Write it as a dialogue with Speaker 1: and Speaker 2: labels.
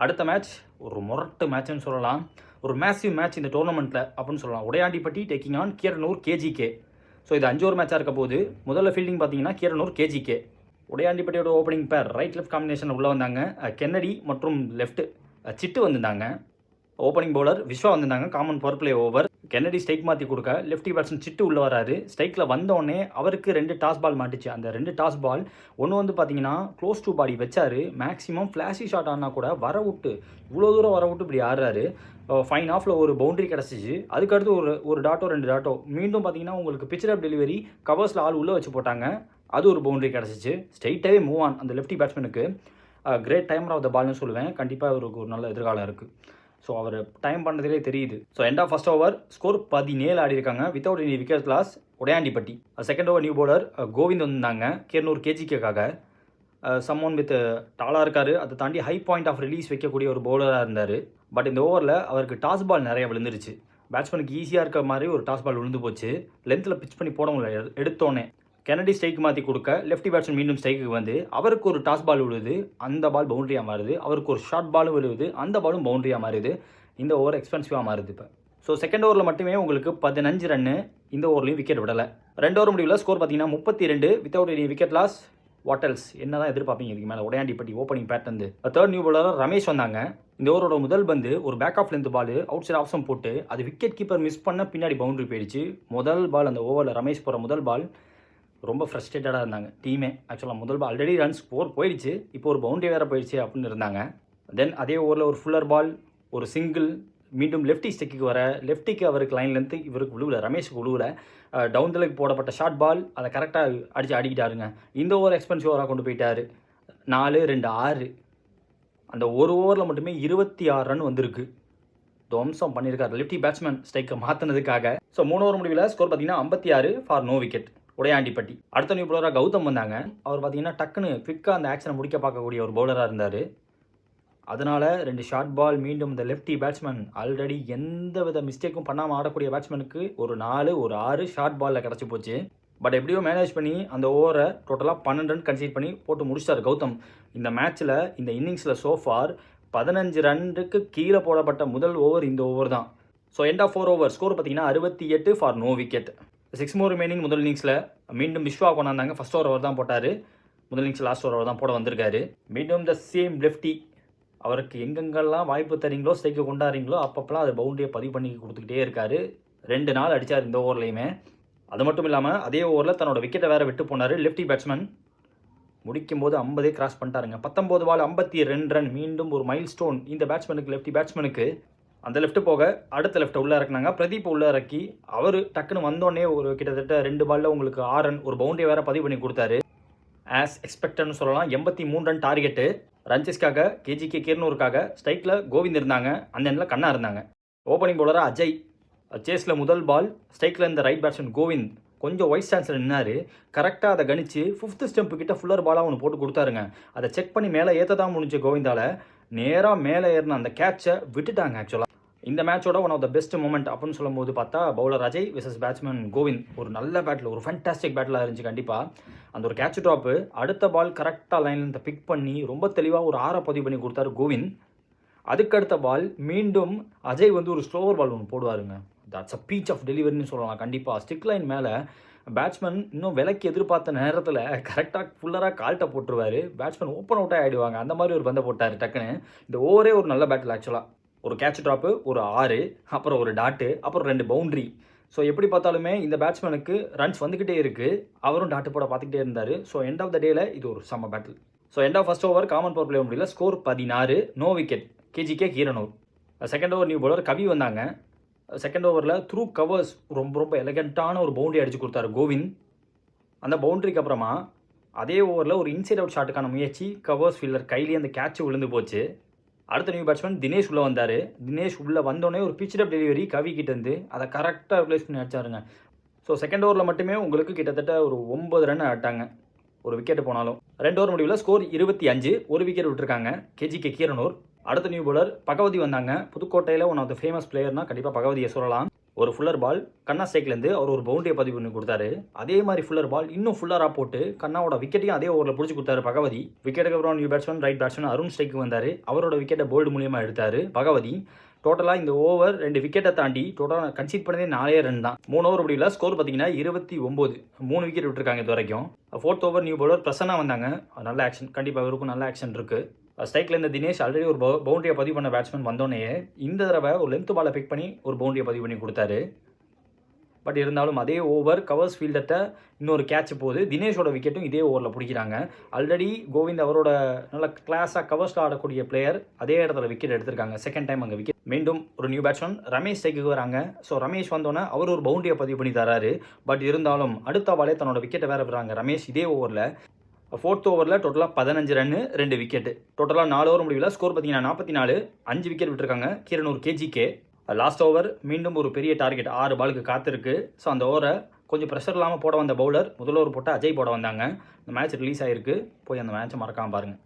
Speaker 1: அடுத்த மேட்ச் ஒரு முரட்டு மேட்ச்னு சொல்லலாம். ஒரு மேசிவ் மேட்ச் இந்த டோர்னமெண்ட்டில் அப்படின்னு சொல்லலாம். Udaiyandipatti taking on Keeranur KGK. So இது 5 ஓவர் மேட்சாக இருக்க போது முதல்ல ஃபீல்டிங் பார்த்தீங்கன்னா கீரனூர் கேஜிகே. உடையாண்டிப்பட்டியோட ஓப்பனிங் பேர் ரைட் லெஃப்ட் காம்பினேஷன் உள்ளே வந்தாங்க. கென்னடி மற்றும் லெஃப்ட் சிட்டு வந்திருந்தாங்க. ஓப்பனிங் பவுலர் விஸ்வா வந்திருந்தாங்க. Common power play over. Kennedy strike மாற்றி கொடுக்க லெஃப்டி பேட்ஸ்மேன் சிட்டு உள்ளே வராரு. ஸ்ட்ரைக்கில் வந்தோடனே அவருக்கு 2 டாஸ் பால் மாட்டுச்சு. அந்த 2 டாஸ் பால் ஒன்று வந்து பார்த்தீங்கன்னா க்ளோஸ் டு பாடி வச்சாரு. மேக்ஸிமம் ஃப்ளாஷி ஷாட் ஆனால் கூட வர விட்டு இவ்வளோ தூரம் வர விட்டு இப்படி ஆடுறாரு. ஃபைன் ஆஃபில் ஒரு பவுண்டரி கிடச்சிச்சு. அதுக்கடுத்து ஒரு டாட்டோ 2 டாட்டோ மீண்டும் பார்த்தீங்கன்னா உங்களுக்கு பிச்சர் அப் டெலிவரி கவர்ஸில் ஆள் உள்ளே வச்சு போட்டாங்க. அது ஒரு பவுண்டரி கிடச்சிச்சு. ஸ்ட்ரைட்டாகவே மூவ் ஆன் அந்த லெஃப்டி பேட்ஸ்மேனுக்கு. கிரேட் டைமர் ஆஃப் த பால்னு சொல்லுவேன். கண்டிப்பாக அவருக்கு ஒரு நல்ல எதிர்காலம் இருக்குது. ஸோ அவர் டைம் பண்ணுறதுலே தெரியுது. So end of first over score 17 ஆடி இருக்காங்க without any wicket loss Udaiyandipatti. Second over new bowler Govind வந்திருந்தாங்க கீரனூர் கேஜிகேக்காக. சம்மோன் வித் டாலாக இருக்கார். அதை தாண்டி ஹை பாயிண்ட் ஆஃப் ரிலீஸ் வைக்கக்கூடிய ஒரு பவுலராக இருந்தார். பட் இந்த ஓவரில் அவருக்கு டாஸ் பால் நிறைய விழுந்துருச்சு. பேட்ஸ்மேனுக்கு ஈஸியாக இருக்க மாதிரி ஒரு டாஸ் பால் விழுந்து போச்சு. லென்த்தில் பிச் பண்ணி போட முடியல எடுத்தோன்னே. கென்னடி ஸ்ட்ரைக் மாற்றி கொடுக்க லெஃப்டி பேட்ஸ்மேன் மீண்டும் ஸ்ட்ரைக்கு வந்து அவருக்கு ஒரு டாஸ் பால் விழுது. அந்த பால் பவுண்டரியாக மாறுது. அவருக்கு ஒரு ஷார்ட் பாலும் விழுவுது. அந்த பாலும் பவுண்டரியாக மாறுது. இந்த ஓவர் எக்ஸ்பென்சிவாக மாறுது. இப்போ ஸோ செகண்ட் ஓவரில் மட்டுமே உங்களுக்கு 15 ரன்னு. இந்த ஓவர்லையும் விக்கெட் விடலை. 2 ஓவர் முடிவில் ஸ்கோர் பார்த்தீங்கன்னா 32 without any wicket loss. What else என்ன தான் எதிர்பார்ப்பீங்க இதுக்கு மேலே உடையாண்டிப்பட்டி ஓப்பனிங் பேட்டர்ந்து. தேர்ட் நியூ பவுலராக ரமேஷ் வந்தாங்க. இந்த ஓவரோட முதல் பந்து ஒரு back of length ball outside option போட்டு அது விக்கெட் கீப்பர் மிஸ் பண்ண பின்னாடி பவுண்டரி போயிடுச்சு. முதல் பால் அந்த ஓவரில் ரமேஷ் போகிற முதல் பால் ரொம்ப ஃப்ரஸ்ட்ரேட்டடாக இருந்தாங்க டீமே. ஆக்சுவலாக முதல் பால் ஆல்ரெடி ரன்ஸ் போயிடுச்சு. இப்போ ஒரு பவுண்டரி வேறு போயிடுச்சு அப்படின்னு இருந்தாங்க. தென் அதே ஓவரில் ஒரு ஃபுல்லர் பால் ஒரு சிங்கிள் மீண்டும் லெஃப்டி ஸ்டெக்கு வர லெஃப்டிக்கு அவருக்கு லைன் லென்த்து இவருக்கு விழுவல ரமேஷுக்கு விழுவல. டவுன் தலுக்கு போடப்பட்ட ஷார்ட் பால் அதை கரெக்டாக அடிக்கிட்டாருங்க. இந்த ஓவர் எக்ஸ்பென்சிவ் ஓவராக கொண்டு போயிட்டார். 4-2-6 அந்த ஒரு ஓவரில் மட்டுமே 26 ரன் வந்திருக்கு. துவம்சம் பண்ணியிருக்காரு லெஃப்டி பேட்ஸ்மேன் ஸ்ட்ரைக்கை மாற்றினதுக்காக. ஸோ 3 ஓவர் முடிவில் ஸ்கோர் பார்த்தீங்கன்னா 56 ஃபார் நோ விக்கெட் உடையாண்டிப்பட்டி. அடுத்த நியூ பவுலராக கௌதம் வந்தாங்க. அவர் பார்த்தீங்கன்னா டக்குன்னு குவிக்காக அந்த ஆக்ஷனை முடிக்க பார்க்கக்கூடிய ஒரு பவுலராக இருந்தார். அதனால் 2 ஷார்ட் பால் மீண்டும் இந்த லெஃப்டி பேட்ஸ்மேன் ஆல்ரெடி எந்த வித மிஸ்டேக்கும் பண்ணாமல் ஆடக்கூடிய பேட்ஸ்மேனுக்கு ஒரு 4 ஒரு 6 ஷார்ட் பாலில் கிடச்சி போச்சு. பட் எப்படியோ மேனேஜ் பண்ணி அந்த ஓவரை டோட்டலாக 12 ரன் கன்சீட் பண்ணி போட்டு முடிச்சிட்டார் கௌதம். இந்த மேட்ச்சில் இந்த இன்னிங்ஸில் சோஃபார் 15 ரன்னுக்கு கீழே போடப்பட்ட முதல் ஓவர் இந்த ஓவர் தான். So end of 4 over score பார்த்தீங்கன்னா 68 for no wicket. 6 more remaining முதல் இன்னிங்ஸில் மீண்டும் விஸ்வா கொண்டாந்தாங்க. ஃபஸ்ட் ஓவர் தான் போட்டார். முதல் இன்னிங்ஸ் லாஸ்ட் ஓவர் தான் போட வந்திருக்காரு. மீண்டும் த சேம் லெஃப்டி. அவருக்கு எங்கெங்கெல்லாம் வாய்ப்பு தரீங்களோ ஸ்ட்ரைக்கு கொண்டாடுறீங்களோ அப்பப்பெல்லாம் அது பவுண்டரியை பதிவு பண்ணி கொடுத்துக்கிட்டே இருக்கார். 2 நாள் அடித்தார் இந்த ஓவர்லையுமே. அது மட்டும் இல்லாமல் அதே ஓவரில் தன்னோட விக்கெட்டை வேறு விட்டு போனார் லெஃப்டி பேட்ஸ்மேன். முடிக்கும் போது 50 கிராஸ் பண்ணிட்டாருங்க. 19 பால் 52 ரன். மீண்டும் ஒரு மைல் ஸ்டோன் இந்த பேட்ஸ்மேனுக்கு லெஃப்டி பேட்ஸ்மேனுக்கு. அந்த லெஃப்ட்டு போக அடுத்த லெஃப்ட்டை உள்ளே இறக்குனாங்க. பிரதீப் உள்ளே இறக்கி அவர் டக்குன்னு வந்தோடனே ஒரு கிட்டத்தட்ட 2 பாலில் உங்களுக்கு 6 ரன் ஒரு பவுண்டரி வேறு பதிவு பண்ணி கொடுத்தாரு. ஆஸ் எக்ஸ்பெக்டட்னு சொல்லலாம். 83 ரன் டார்கெட்டு. ரன்சஸ்க்காக கேஜிகே கீரனூருக்காக ஸ்ட்ரைக்கில் கோவிந்த் இருந்தாங்க. அந்த எண்ணில் கண்ணா இருந்தாங்க. ஓப்பனிங் பவுலராக அஜய். சேஸில் முதல் பால் ஸ்ட்ரைக்கில் இந்த ரைட் பேட்ஸ்மேன் கோவிந்த் கொஞ்சம் ஒயிட் ஸ்டான்ஸில் நின்னார். கரெக்டாக அதை கணிச்சு 5th ஸ்டெம்பு கிட்ட ஃபுல்லர் பாலாக ஒன்று போட்டு கொடுத்தாருங்க. அதை செக் பண்ணி மேலே ஏற்ற தான் முடிஞ்ச கோவிந்தால் நேராக மேலே ஏறின அந்த கேட்சை விட்டுட்டாங்க. ஆக்சுவலாக இந்த மேட்சோட one of the best moment அப்படின்னு சொல்லும்போது பார்த்தா bowler Ajay versus batsman Govind ஒரு நல்ல பேட்டில் ஒரு ஃபேன்டாஸ்டிக் பேட்டிலாக இருந்துச்சு. கண்டிப்பாக அந்த ஒரு கேட்ச் ட்ராப்பு அடுத்த பால் கரெக்டாக லைன்லேருந்து பிக் பண்ணி ரொம்ப தெளிவாக ஒரு 6 பதிவு பண்ணி கொடுத்தாரு கோவிந்த். அதுக்கடுத்த பால் மீண்டும் அஜய் வந்து ஒரு ஸ்லோவர் பால் ஒன்று போடுவாருங்க. தட்ஸ் அ பீச் ஆஃப் டெலிவரின்னு சொல்லலாம். கண்டிப்பாக ஸ்டிக் லைன் மேலே பேட்ஸ்மேன் இன்னும் விலைக்கு எதிர்பார்த்த நேரத்தில் கரெக்டாக ஃபுல்லராக கால்ட்டை போட்டுருவார். பேட்ஸ்மேன் ஓப்பன் அவுட்டாக ஆகிடுவாங்க. அந்த மாதிரி ஒரு பந்தை போட்டார் டக்குன்னு. இந்த ஓவரே ஒரு நல்ல பேட்டில் ஆக்சுவலாக. ஒரு கேட்ச் ட்ராப்பு ஒரு 6 அப்புறம் ஒரு டாட்டு அப்புறம் 2 பவுண்ட்ரி. ஸோ எப்படி பார்த்தாலுமே இந்த பேட்ஸ்மேனுக்கு ரன்ஸ் வந்துக்கிட்டே இருக்குது. அவரும் டாட்டு போட பார்த்துக்கிட்டே இருந்தார். ஸோ எண்ட் ஆஃப் த டேல இது ஒரு செம்ம battle. So end of first over common power play முடியல. Score 16 no wicket KGK Keeranur. Second over new bowler Kavi வந்தாங்க. செகண்ட் ஓவரில் த்ரூ கவர்ஸ் ரொம்ப எலகண்ட்டான ஒரு பவுண்டரி அடித்து கொடுத்தாரு கோவிந்த். அந்த பவுண்டரிக்கு அப்புறமா அதே ஓவரில் ஒரு இன்சைட் அவுட் ஷாட்டுக்கான முயற்சி கவர்ஸ் ஃபீல்டர் கையிலேயே அந்த கேட்ச் விழுந்து போச்சு. அடுத்த நியூ பேட்ஸ்மேன் தினேஷ் உள்ளே வந்தார். தினேஷ் உள்ளே வந்தோடனே ஒரு பிச் அப் டெலிவரி கவி கிட்டேருந்து அதை கரெக்டாக ரிப்ளேஸ் பண்ணி அடிச்சாருங்க. ஸோ செகண்ட் ஓவரில் மட்டுமே உங்களுக்கு கிட்டத்தட்ட ஒரு 9 ரன் ஆட்டாங்க ஒரு விக்கெட்டு போனாலும். 2 ஓவர் முடிவில் ஸ்கோர் 25 ஒரு விக்கெட் விட்டுருக்காங்க கேஜிகே கீரனூர். அடுத்த நியூ பவுலர் பகவதி வந்தாங்க. புதுக்கோட்டையில் ஒன் ஆஃப் த ஃபேமஸ் பிளேயர்னால் கண்டிப்பாக பகவதியை சொல்லலாம். ஒரு ஃபுல்லர் பால் கண்ணா ஸ்ட்ரைக்லேருந்து அவர் ஒரு பவுண்டரியை பதிவு பண்ணி கொடுத்தாரு. அதே மாதிரி ஃபுல்லர் பால் இன்னும் ஃபுல்லராக போட்டு கண்ணாவோட விக்கெட்டையும் அதே ஓவரில் பிடிச்சி கொடுத்தாரு பகவதி. விக்கெட்டுக்கு அப்புறம் new batsman right batsman Arun strike வந்தார். அவரோட விக்கெட்டை போல்டு மூலியமாக எடுத்தார் பகவதி. டோட்டலாக இந்த ஓவர் 2 விக்கெட்டை தாண்டி டோட்டலாக கன்சீட் பண்ணதே 4 ரன் தான். 3 ஓவர் முடியல. ஸ்கோர் பார்த்தீங்கன்னா 29. 3 விக்கெட் விட்டுருக்காங்க இது வரைக்கும். 4th over new bowler Prasanna வந்தாங்க. நல்ல ஆக்ஷன், கண்டிப்பாக இவருக்கும் நல்ல ஆக்ஷன் இருக்குது. ஸ்ட்ரைக்கில் இந்த தினேஷ் ஆல்ரெடி ஒரு பவுண்டரியை பதிவு பண்ண பேட்ஸ்மேன் வந்தோடனே இந்த தடவை ஒரு லென்த் பாலை பிக் பண்ணி ஒரு பவுண்டரியை பதிவு பண்ணி கொடுத்தாரு. பட் இருந்தாலும் அதே ஓவர் கவர்ஸ் ஃபீல்டர்கிட்ட இன்னொரு கேட்ச் போகுது. தினேஷோட விக்கெட்டும் இதே ஓவரில் பிடிக்கிறாங்க. ஆல்ரெடி கோவிந்த் அவரோட நல்ல கிளாஸாக கவர்ஸில் ஆடக்கூடிய பிளேயர் அதே இடத்துல விக்கெட் எடுத்திருக்காங்க. செகண்ட் டைம் அங்கே விக்கெட். மீண்டும் ஒரு நியூ பேட்ஸ்மேன் ரமேஷ் ஸ்ட்ரைக்கு வராங்க. ஸோ ரமேஷ் வந்தோன்னே அவர் ஒரு பவுண்டரியை பதிவு பண்ணி தராரு. பட் இருந்தாலும் அடுத்த பாலே தன்னோட விக்கெட்டை வேற விடுறாங்க ரமேஷ் இதே ஓவரில். 4th ஓவரில் டோட்டலாக 15 ரன்னு 2 விக்கெட்டு. டோட்டலாக 4 ஓவர் முடிவில் ஸ்கோர் பார்த்தீங்கன்னா 44. 5 விக்கெட் விட்டுருக்காங்க கீரனூர் கேஜிகே. லாஸ்ட் ஓவர் மீண்டும் ஒரு பெரிய டார்கெட் 6 பாலுக்கு காத்திருக்கு. ஸோ அந்த ஓவரை கொஞ்சம் ப்ரெஷர் இல்லாமல் போட வந்த பவுலர் முதல் ஓவர் போட்டு அஜய் போட வந்தாங்க. இந்த மேட்ச் ரிலீஸ் ஆகிருக்கு. போய் அந்த மேட்சை மறக்காமல் பாருங்கள்.